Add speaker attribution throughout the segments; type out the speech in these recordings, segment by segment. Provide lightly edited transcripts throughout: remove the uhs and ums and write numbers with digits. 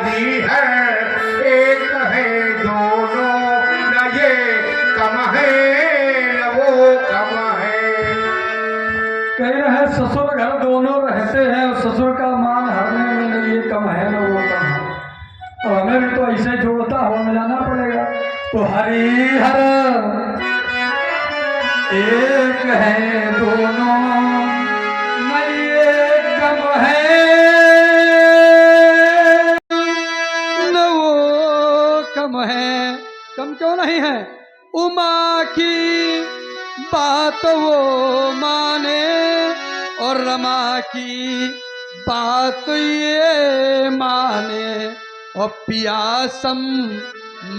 Speaker 1: हरि हर एक है दोनों, न ये कम है न वो कम है।
Speaker 2: कह रहे हैं ससुर घर दोनों रहते हैं और ससुर का मान हरने में न ये कम है न वो कम है। तो हमें भी तो ऐसे जोड़ता हुआ मिलाना पड़ेगा। तो हरिहर एक है दोनों, न ये कम है न वो कम है। कम क्यों नहीं है? उमा की बात वो माने और रमा की बात ये माने, और पियासम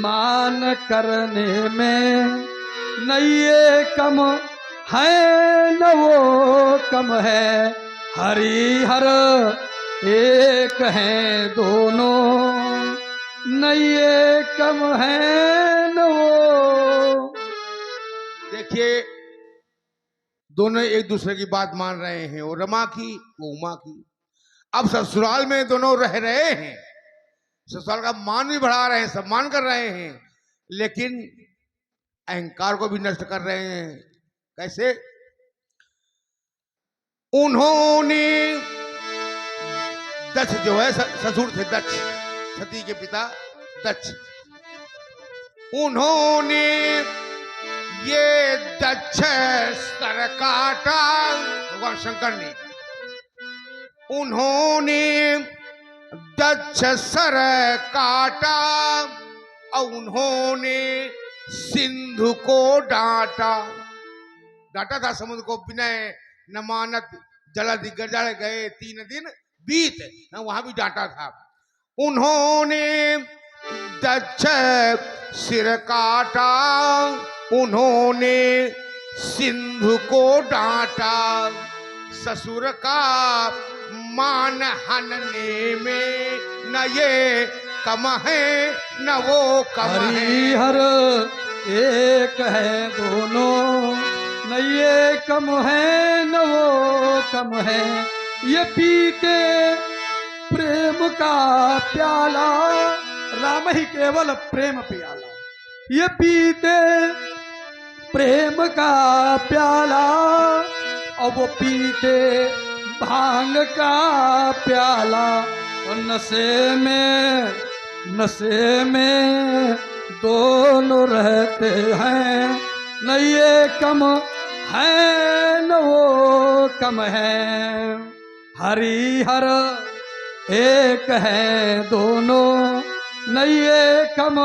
Speaker 2: मान करने में न ये कम है न वो कम है। हरिहर एक है दोनों, न ये कम है न वो।
Speaker 1: देखिए दोनों एक दूसरे की बात मान रहे हैं, वो रमा की वो उमा की। अब ससुराल में दोनों रह रहे हैं, ससुराल का मान भी बढ़ा रहे हैं, सम्मान कर रहे हैं, लेकिन अहंकार को भी नष्ट कर रहे हैं। कैसे? उन्होंने दक्ष जो है ससुर थे, दक्ष सती के पिता दक्ष, उन्होंने ये दक्ष सर काटा भगवान शंकर ने, उन्होंने दक्ष सर काटा और उन्होंने सिंधु को डांटा। डांटा था समुद्र को, विनय न मानत जलधि गजड़ गए 3 दिन बीत, वहां भी डांटा था। उन्होंने दक्ष सिर काटा, उन्होंने सिंधु को डांटा, ससुर का मान हनने में न ये कम है न वो कम है।
Speaker 2: हरिहर एक है दोनों, न ये कम है न वो कम है। ये पीते प्रेम का प्याला, राम ही केवल प्रेम प्याला। ये पीते प्रेम का प्याला और वो पीते भांग का प्याला, और नशे में दोनों रहते हैं, न ये कम है न वो कम है। हरिहर एक है दोनों, न ये कम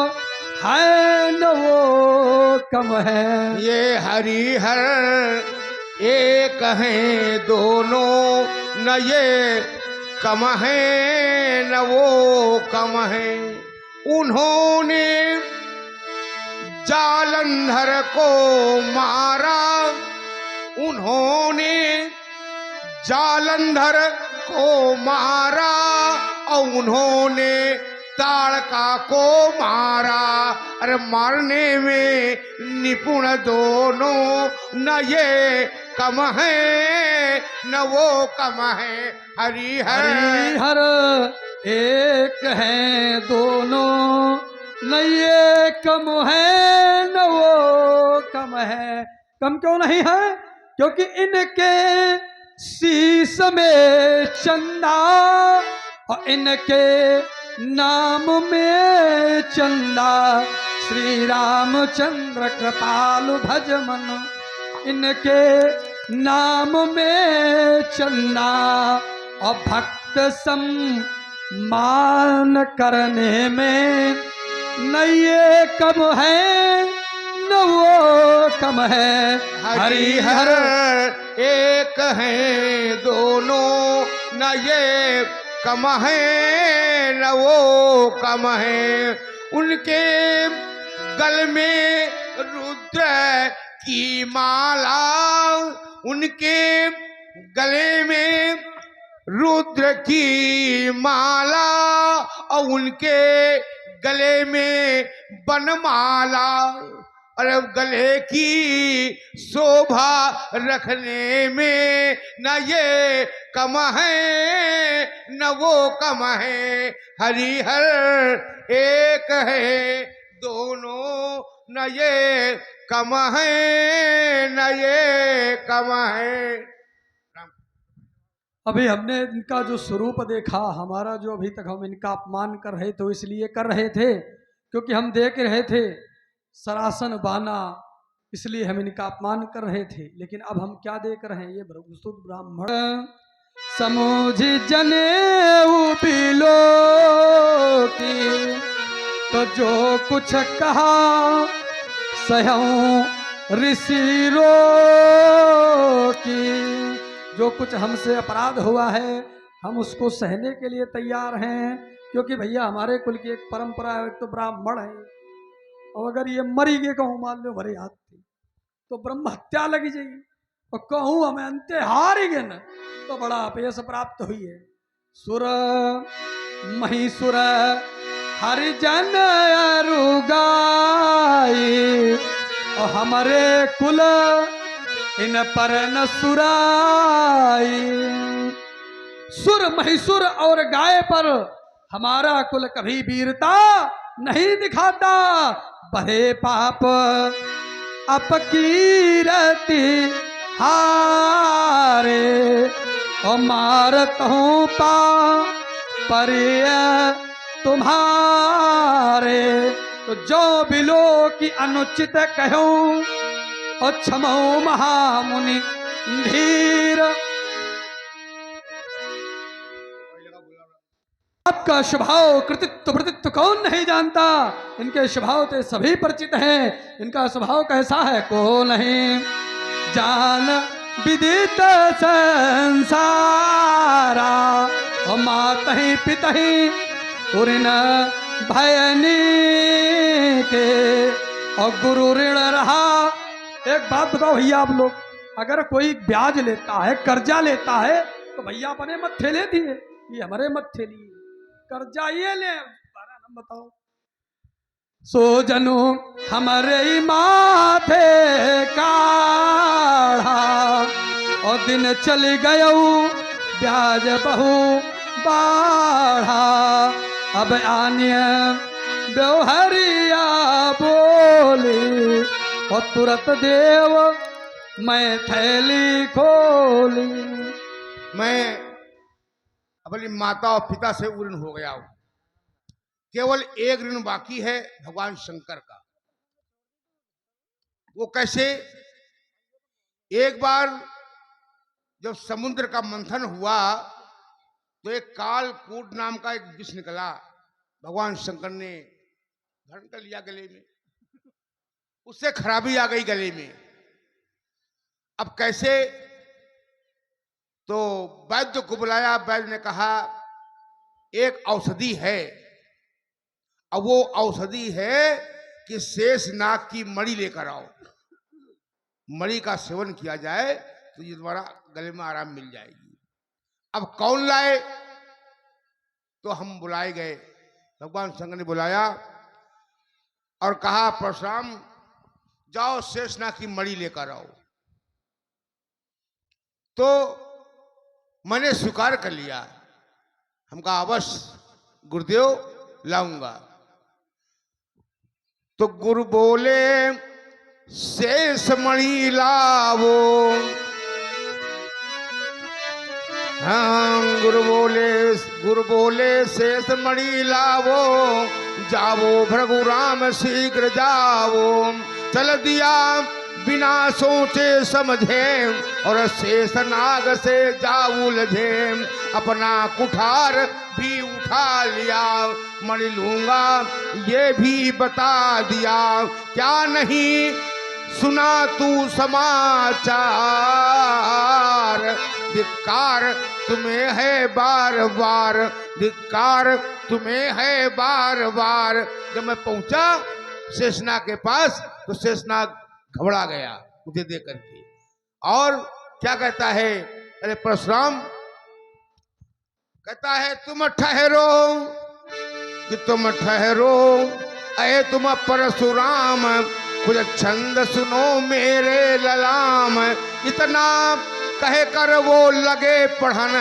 Speaker 2: है न वो कम है।
Speaker 1: ये हरिहर एक हैं दोनों, न ये कम है न वो कम है। उन्होंने जालंधर को मारा, उन्होंने जालंधर को मारा और उन्होंने ताड़का को मारा। अरे मारने में निपुण दोनों, न ये कम है न वो कम है।
Speaker 2: हरिहर एक है दोनों, न ये कम है न वो कम है। कम क्यों नहीं है? क्योंकि इनके शीश में चंदा और इनके नाम में चंदा। श्री रामचंद्र कृपालु भज मन, इनके नाम में चंदा। और भक्त सम्मान करने में न ये कम है न वो कम है।
Speaker 1: हरिहर एक हैं दोनों, न ये कम है न वो कम है। उनके गल में रुद्र की माला, उनके गले में रुद्र की माला और उनके गले में बनमाला। अरे गले की शोभा रखने में न ये कम है न न वो कम है, हरिहर एक है, दोनों न ये कम है, न ये कम है।
Speaker 2: अभी हमने इनका जो स्वरूप देखा, हमारा जो अभी तक हम इनका अपमान कर रहे थे, इसलिए कर रहे थे क्योंकि हम देख रहे थे सरासन बाना, इसलिए हम इनका अपमान कर रहे थे। लेकिन अब हम क्या देख रहे हैं, ये भ्रगुसुत ब्राह्मण समूझ जनेऊ बिलो की, तो जो कुछ कहा सहूं ऋषि रो की। जो कुछ हमसे अपराध हुआ है हम उसको सहने के लिए तैयार हैं, क्योंकि भैया हमारे कुल की एक परंपरा है, एक तो ब्राह्मण है, और अगर ये मरी गए कहूँ मान लो भरे हाथ थी तो ब्रह्म हत्या लगी जाएगी, और कहूँ हमें अंते हार ही गए न तो बड़ा अपयश प्राप्त हुई है। सुर महिसुर हरिजन अरुगाई, और हमारे कुल इन पर न सुराई। सुर महिसुर और गाय पर हमारा कुल कभी वीरता नहीं दिखाता, बड़े पाप अपकीरति हारे, और मारत हूँ पा परिय तुम्हारे। तो जो बिलो की अनुचित कहूँ, और क्षमो महामुनि धीर। आपका स्वभाव कृतित्व प्रतित्व कौन नहीं जानता, इनके स्वभाव से सभी परिचित हैं। इनका स्वभाव कैसा है को नहीं जान विदित संसारा, और मात ही पिता ही उन भयनी के, और गुरु ऋण रहा। एक बात बताओ भैया आप लोग, अगर कोई ब्याज लेता है कर्जा लेता है तो भैया अपने मत्थे ले दिए, ये हमारे मत्थे लिए कर्जा ये ले, नाम बताओ। सो जनु हमारे ही माथे काढ़ा, और दिन चल गयो ब्याज बहु बाढ़ा। अब आनिय व्यवहरिया बोली, और तुरंत देव मैं थैली खोली।
Speaker 1: मैं अपनी माता और पिता से ऋण हो गया हूं, केवल एक ऋण बाकी है भगवान शंकर का। वो कैसे? एक बार जब समुद्र का मंथन हुआ तो एक कालकूट नाम का एक विष निकला, भगवान शंकर ने धारण कर लिया गले में, उससे खराबी आ गई गले में। अब कैसे? तो वैद्य को बुलाया, वैद्य ने कहा एक औषधि है, अब वो औषधि है कि शेष नाग की मणि लेकर आओ, मणि का सेवन किया जाए तो ये तुम्हारा गले में आराम मिल जाएगी। अब कौन लाए? तो हम बुलाए गए, भगवान शंकर ने बुलाया और कहा परशुराम जाओ शेषनाग की मणि लेकर आओ। तो मैंने स्वीकार कर लिया, हम कहा अवश्य गुरुदेव लाऊंगा। तो गुरु बोले शेष मणि लावो, हाँ गुरु बोले शेष मणि लावो, जावो भृगुराम शीघ्र जावो। चल दिया बिना सोचे समझे, और शेष नाग से जा उलझे। अपना कुठार भी उठा लिया, मणि लूंगा ये भी बता दिया। क्या नहीं सुना तू समाचार, धिक्कार तुम्हें है बार बार, धिक्कार तुम्हें है बार बार। जब मैं पहुंचा शेषनाग के पास तो शेषनाग घबरा गया मुझे देख करके, और क्या कहता है, अरे परशुराम, कहता है तुम ठहरो कि तुम ठहरो, अये तुम परशुराम, कुछ छंद सुनो मेरे ललाम। इतना कह कर वो लगे पढ़न,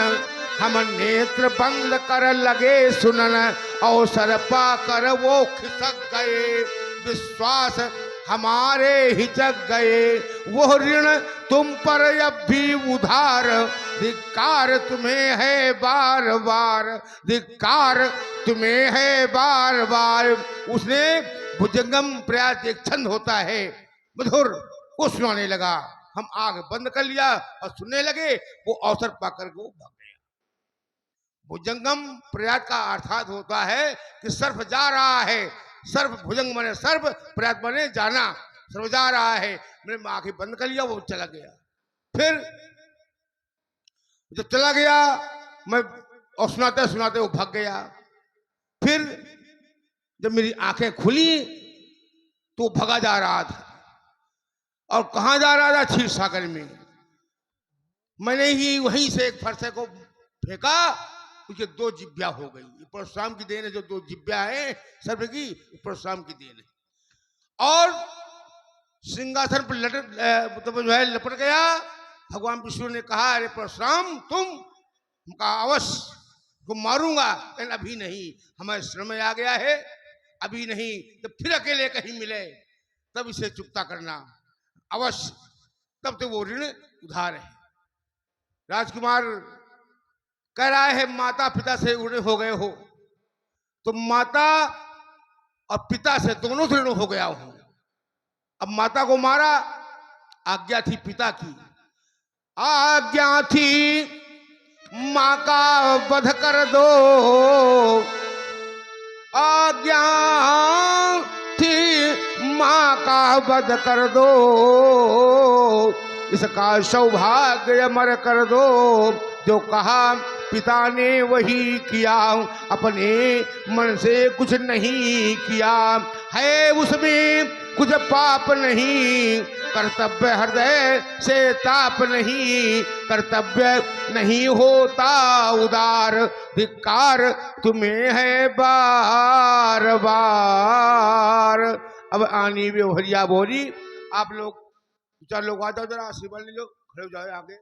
Speaker 1: हम नेत्र बंद कर लगे सुनन, अवसर पाकर वो खिसक गए, विश्वास हमारे हिचक गए, वो ऋण तुम पर अब भी उधार, धिक्कार तुम्हें है बार बार, धिक्कार तुम्हें है बार बार। उसने भुजंगम प्रयास एक छंद होता है मधुर, वो सुनाने लगा। हम आग बंद कर लिया और सुनने लगे, वो अवसर पाकर वो भाग गया। भुजंगम प्रयास का अर्थात होता है कि सर्प जा रहा है, सर्प भुजंग माने सर्प, प्रयास माने जाना, सर्प जा रहा है, मैंने आंखें बंद कर लिया, वो चला गया। फिर जब चला गया मैं, और सुनाते सुनाते वो भाग गया। फिर जब मेरी आंखें खुली तो भगा जा रहा था, और कहां जा रहा था? क्षीर सागर में। मैंने ही वहीं से एक फरसे को फेंका, उसके दो जिब्बिया हो गई। परशुराम की देन है, जो दो जिब्बिया है सर्प की, परशुराम की देन है। और सिंहासन पर मतलब जो है लपट गया। भगवान विष्णु ने कहा, अरे परशुराम तुम? कहा अवश्य को मारूंगा, लेकिन अभी नहीं, हमारे श्रम में आ गया है, अभी नहीं, जब फिर अकेले कहीं मिले तब इसे चुकता करना अवश्य, तब तो वो ऋण उधार है। राजकुमार कह रहा है माता पिता से ऋण हो गए हो, तो माता और पिता से दोनों से ऋण हो गया हो। अब माता को मारा, आज्ञा थी पिता की, आज्ञा थी माँ का वध कर दो, आज्ञा थी माँ का वध कर दो, इसका सौभाग्य अमर कर दो, जो कहा पिता ने वही किया, अपने मन से कुछ नहीं किया, है उसमें कुछ पाप नहीं, कर्तव्य हृदय से ताप नहीं, कर्तव्य नहीं होता उदार, धिक्कार तुम्हें है बार बार। अब आनी व्यवहारिया बोली, आप लोग 4 लोग आ जाओ, जरा आशीर्वाद ले लो, खड़े हो जाओ आगे।